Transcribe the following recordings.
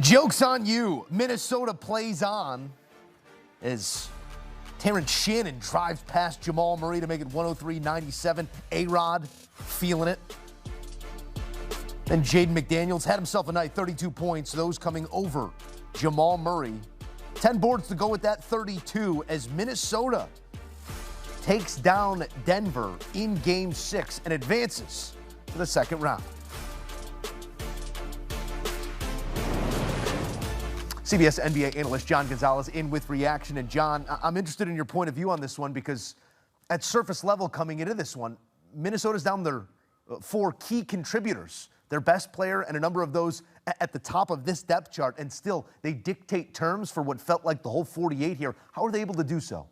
Joke's on you. Minnesota plays on as Terrence Shannon drives past Jamal Murray to make it 103-97. A-Rod feeling it. Then Jaden McDaniels had himself a night, 32 points, those coming over Jamal Murray. 10 boards to go with that 32 as Minnesota takes down Denver in Game 6 and advances to the second round. CBS NBA analyst John Gonzalez in with reaction. And John, I'm interested in your point of view on this one because at surface level coming into this one, Minnesota's down their four key contributors, their best player and a number of those at the top of this depth chart, and still they dictate terms for what felt like the whole 48 here. How are they able to do so?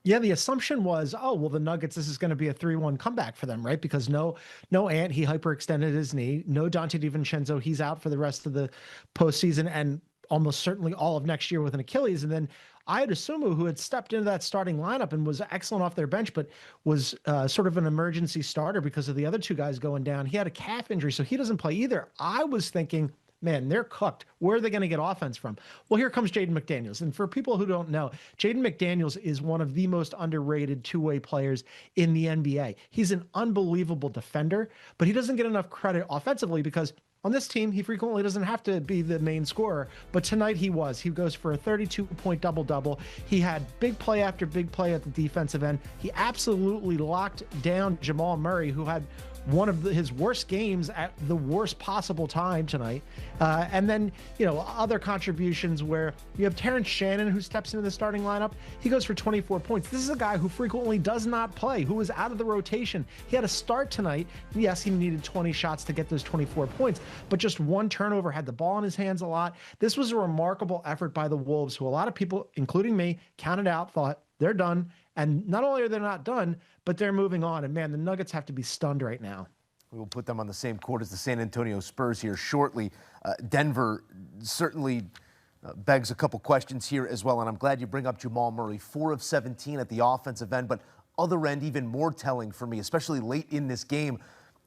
Yeah, the assumption was, oh, well, the Nuggets, this is going to be a 3-1 comeback for them, right? Because no Ant, he hyperextended his knee. No Dante DiVincenzo, he's out for the rest of the postseason and almost certainly all of next year with an Achilles. And then Ayo Dosunmu, who had stepped into that starting lineup and was excellent off their bench, but was sort of an emergency starter because of the other two guys going down. He had a calf injury, so he doesn't play either. I was thinking, man, they're cooked. Where are they going to get offense from? Well, here comes Jaden McDaniels. And for people who don't know, Jaden McDaniels is one of the most underrated two-way players in the NBA. He's an unbelievable defender, but he doesn't get enough credit offensively because on this team, he frequently doesn't have to be the main scorer, but tonight he was. He goes for a 32-point double-double. He had big play after big play at the defensive end. He absolutely locked down Jamal Murray, who had one of his worst games at the worst possible time tonight. And then, other contributions where you have Terrence Shannon, who steps into the starting lineup. He goes for 24 points. This is a guy who frequently does not play, who was out of the rotation. He had a start tonight. Yes, he needed 20 shots to get those 24 points, but just one turnover, had the ball in his hands a lot. This was a remarkable effort by the Wolves, who a lot of people, including me, counted out, thought they're done. And not only are they not done, but they're moving on. And man, the Nuggets have to be stunned right now. We will put them on the same court as the San Antonio Spurs here shortly. Denver certainly begs a couple questions here as well. And I'm glad you bring up Jamal Murray, 4 of 17 at the offensive end. But other end, even more telling for me, especially late in this game,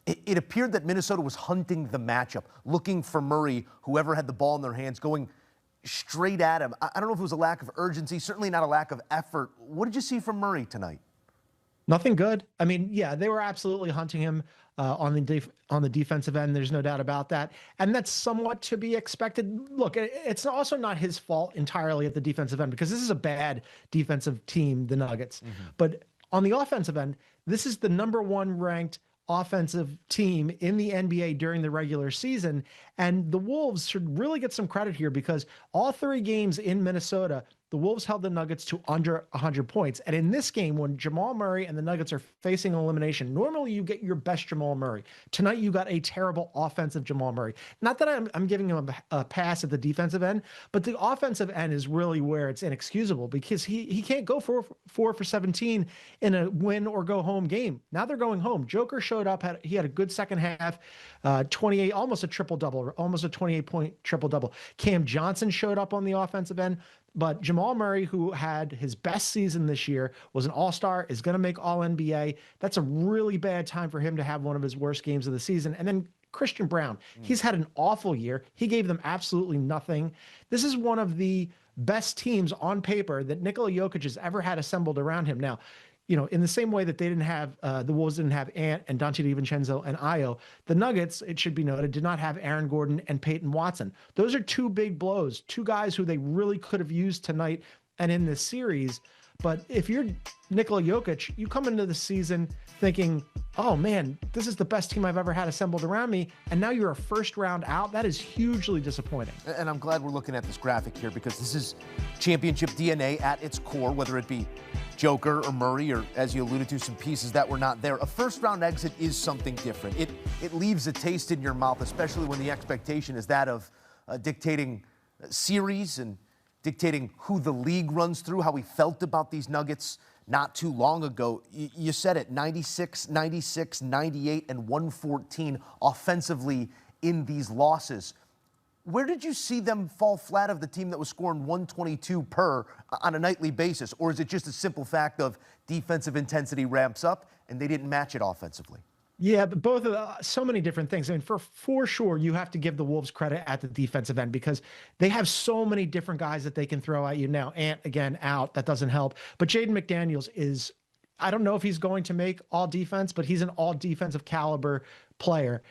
it appeared that Minnesota was hunting the matchup, looking for Murray, whoever had the ball in their hands, going straight at him. I don't know if it was a lack of urgency, certainly not a lack of effort. What did you see from Murray tonight? Nothing good. I mean, yeah, they were absolutely hunting him on the defensive end. There's no doubt about that. And that's somewhat to be expected. Look, it's also not his fault entirely at the defensive end because this is a bad defensive team, the Nuggets. Mm-hmm. But on the offensive end, this is the #1 ranked offensive team in the NBA during the regular season. And the Wolves should really get some credit here because all 3 games in Minnesota, the Wolves held the Nuggets to under 100 points. And in this game, when Jamal Murray and the Nuggets are facing elimination, normally you get your best Jamal Murray. Tonight, you got a terrible offensive Jamal Murray. Not that I'm giving him a pass at the defensive end, but the offensive end is really where it's inexcusable because he can't go 4 for 17 in a win or go home game. Now they're going home. Joker showed up. He had a good second half, 28, almost a triple-double, almost a 28-point triple-double. Cam Johnson showed up on the offensive end. But Jamal Murray, who had his best season this year, was an all-star, is going to make all-NBA. That's a really bad time for him to have one of his worst games of the season. And then Christian Brown, he's had an awful year. He gave them absolutely nothing. This is one of the best teams on paper that Nikola Jokic has ever had assembled around him. Now, in the same way that they didn't have, the Wolves didn't have Ant and Dante DiVincenzo and Ayo, the Nuggets, it should be noted, did not have Aaron Gordon and Peyton Watson. Those are 2 big blows, 2 guys who they really could have used tonight and in this series. But if you're Nikola Jokic, you come into the season thinking, oh man, this is the best team I've ever had assembled around me, and now you're a first round out. That is hugely disappointing. And I'm glad we're looking at this graphic here because this is championship DNA at its core, whether it be Joker or Murray or, as you alluded to, some pieces that were not there. A first round exit is something different. It leaves a taste in your mouth, especially when the expectation is that of dictating series and dictating who the league runs through, how we felt about these Nuggets not too long ago. You said it, 96, 96, 98, and 114 offensively in these losses. Where did you see them fall flat of the team that was scoring 122 per on a nightly basis? Or is it just a simple fact of defensive intensity ramps up and they didn't match it offensively? Yeah, but both of so many different things. I mean, for sure, you have to give the Wolves credit at the defensive end because they have so many different guys that they can throw at you. Now, Ant again out, that doesn't help. But Jaden McDaniels is, I don't know if he's going to make all defense, but he's an all defensive caliber player.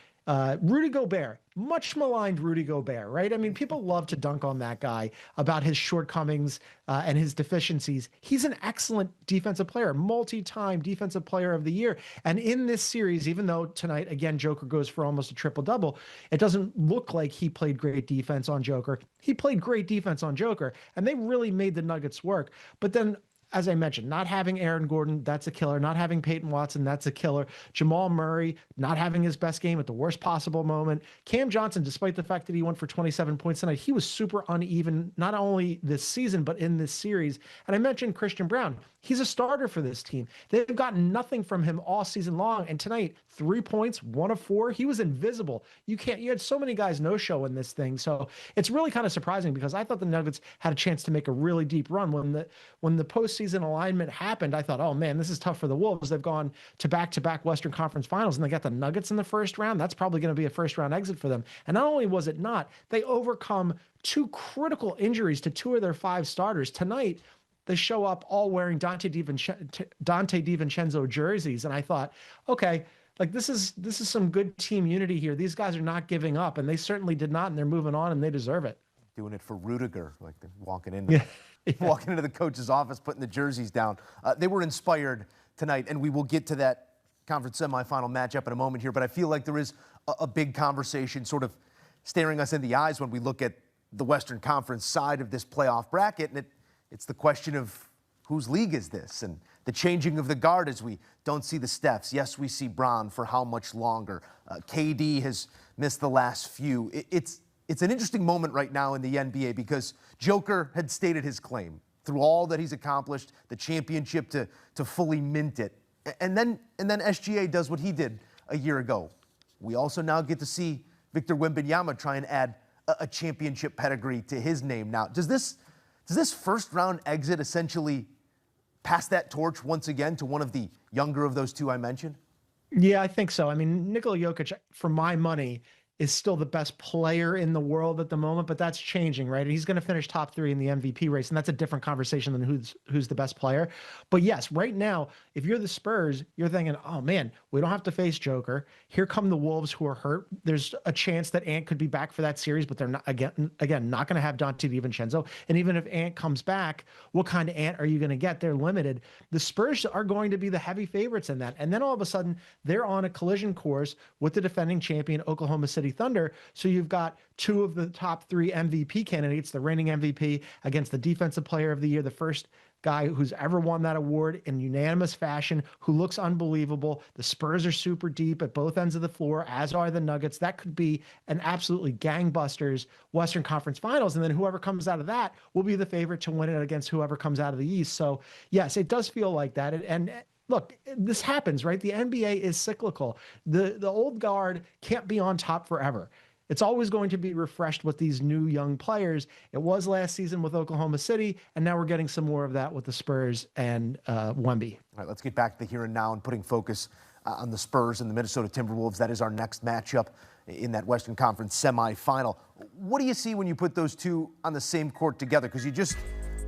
Rudy Gobert, much maligned Rudy Gobert, right? I mean, people love to dunk on that guy about his shortcomings and his deficiencies. He's an excellent defensive player, multi-time defensive player of the year. And in this series, even though tonight, again, Joker goes for almost a triple-double, it doesn't look like he played great defense on Joker. He played great defense on Joker, and they really made the Nuggets work. But then as I mentioned, not having Aaron Gordon, that's a killer. Not having Peyton Watson, that's a killer. Jamal Murray, not having his best game at the worst possible moment. Cam Johnson, despite the fact that he went for 27 points tonight, he was super uneven, not only this season, but in this series. And I mentioned Christian Brown. He's a starter for this team. They've gotten nothing from him all season long. And tonight, 3 points, 1 of 4. He was invisible. You had so many guys no-show in this thing. So it's really kind of surprising because I thought the Nuggets had a chance to make a really deep run. When the postseason alignment happened, I thought, oh man, this is tough for the Wolves. They've gone to back-to-back Western Conference Finals and they got the Nuggets in the first round. That's probably going to be a first-round exit for them. And not only was it not, they overcome 2 critical injuries to 2 of their 5 starters. Tonight, they show up all wearing Dante DiVincenzo jerseys. And I thought, okay, like this is some good team unity here. These guys are not giving up, and they certainly did not, and they're moving on, and they deserve it. Doing it for Rudiger, like they're walking into the coach's office, putting the jerseys down. They were inspired tonight, and we will get to that conference semifinal matchup in a moment here, but I feel like there is a big conversation sort of staring us in the eyes when we look at the Western Conference side of this playoff bracket, and it's the question of whose league is this, and the changing of the guard as we don't see the Stephs. Yes, we see Bron for how much longer. KD has missed the last few. It's an interesting moment right now in the NBA because Joker had stated his claim through all that he's accomplished, the championship to fully mint it. And then SGA does what he did a year ago. We also now get to see Victor Wembanyama try and add a championship pedigree to his name now. Does this first round exit essentially pass that torch once again to one of the younger of those 2 I mentioned? Yeah, I think so. I mean, Nikola Jokic, for my money, is still the best player in the world at the moment, but that's changing, right? He's going to finish top 3 in the MVP race, and that's a different conversation than who's the best player. But yes, right now, if you're the Spurs, you're thinking, oh man, we don't have to face Joker. Here come the Wolves who are hurt. There's a chance that Ant could be back for that series, but they're not again not going to have Dante DiVincenzo. And even if Ant comes back, what kind of Ant are you going to get? They're limited. The Spurs are going to be the heavy favorites in that. And then all of a sudden, they're on a collision course with the defending champion Oklahoma City Thunder. So you've got 2 of the top 3 MVP candidates, the reigning MVP against the defensive player of the year, the first guy who's ever won that award in unanimous fashion, who looks unbelievable. The Spurs are super deep at both ends of the floor, as are the Nuggets. That could be an absolutely gangbusters Western Conference Finals. And then whoever comes out of that will be the favorite to win it against whoever comes out of the East. So yes, it does feel like that. And look, this happens, right? The NBA is cyclical. The old guard can't be on top forever. It's always going to be refreshed with these new young players. It was last season with Oklahoma City, and now we're getting some more of that with the Spurs and Wemby. All right, let's get back to the here and now and putting focus on the Spurs and the Minnesota Timberwolves. That is our next matchup in that Western Conference semifinal. What do you see when you put those 2 on the same court together? Because you just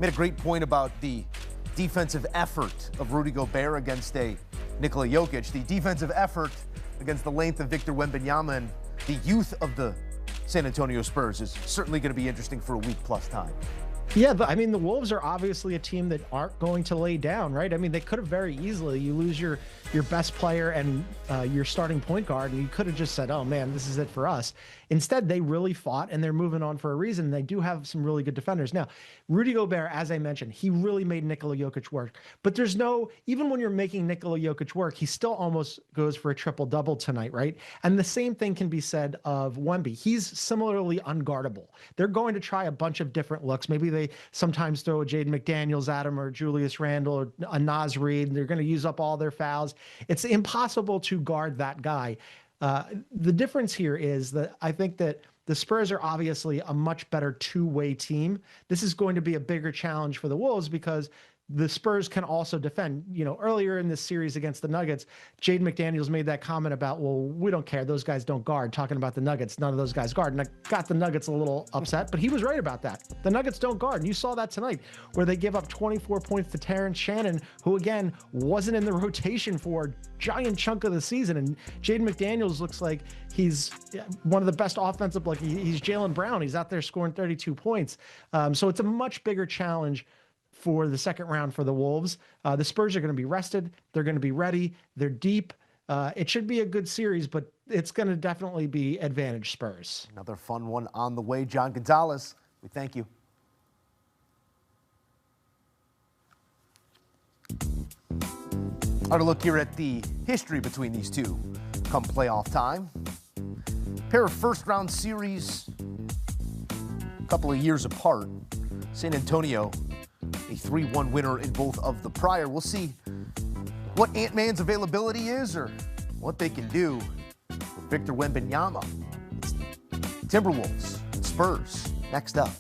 made a great point about the defensive effort of Rudy Gobert against a Nikola Jokic, the defensive effort against the length of Victor Wembanyama, and the youth of the San Antonio Spurs is certainly going to be interesting for a week plus time. Yeah, but I mean, the Wolves are obviously a team that aren't going to lay down, right? I mean, they could have very easily, you lose your best player and your starting point guard, and you could have just said, oh man, this is it for us. Instead, they really fought, and they're moving on for a reason. They do have some really good defenders. Now, Rudy Gobert, as I mentioned, he really made Nikola Jokic work. But there's even when you're making Nikola Jokic work, he still almost goes for a triple-double tonight, right? And the same thing can be said of Wemby. He's similarly unguardable. They're going to try a bunch of different looks. Maybe they sometimes throw a Jaden McDaniels at him or Julius Randle or a Naz Reid. They're going to use up all their fouls. It's impossible to guard that guy. The difference here is that I think that the Spurs are obviously a much better 2-way team. This is going to be a bigger challenge for the Wolves because the Spurs can also defend. You know, earlier in this series against the Nuggets, Jaden McDaniels made that comment about, well, we don't care. Those guys don't guard, talking about the Nuggets. None of those guys guard. And I got the Nuggets a little upset, but he was right about that. The Nuggets don't guard. And you saw that tonight where they give up 24 points to Terrence Shannon, who, again, wasn't in the rotation for a giant chunk of the season. And Jaden McDaniels looks like he's one of the best offensive, like he's Jaylen Brown. He's out there scoring 32 points. So it's a much bigger challenge for the second round for the Wolves. The Spurs are going to be rested. They're going to be ready. They're deep. It should be a good series, but it's going to definitely be advantage Spurs. Another fun one on the way. John Gonzalez, we thank you. Our look here at the history between these two come playoff time. Pair of first-round series, a couple of years apart. San Antonio, a 3-1 winner in both of the prior. We'll see what Ant-Man's availability is or what they can do with Victor Wembanyama. Timberwolves, Spurs, next up.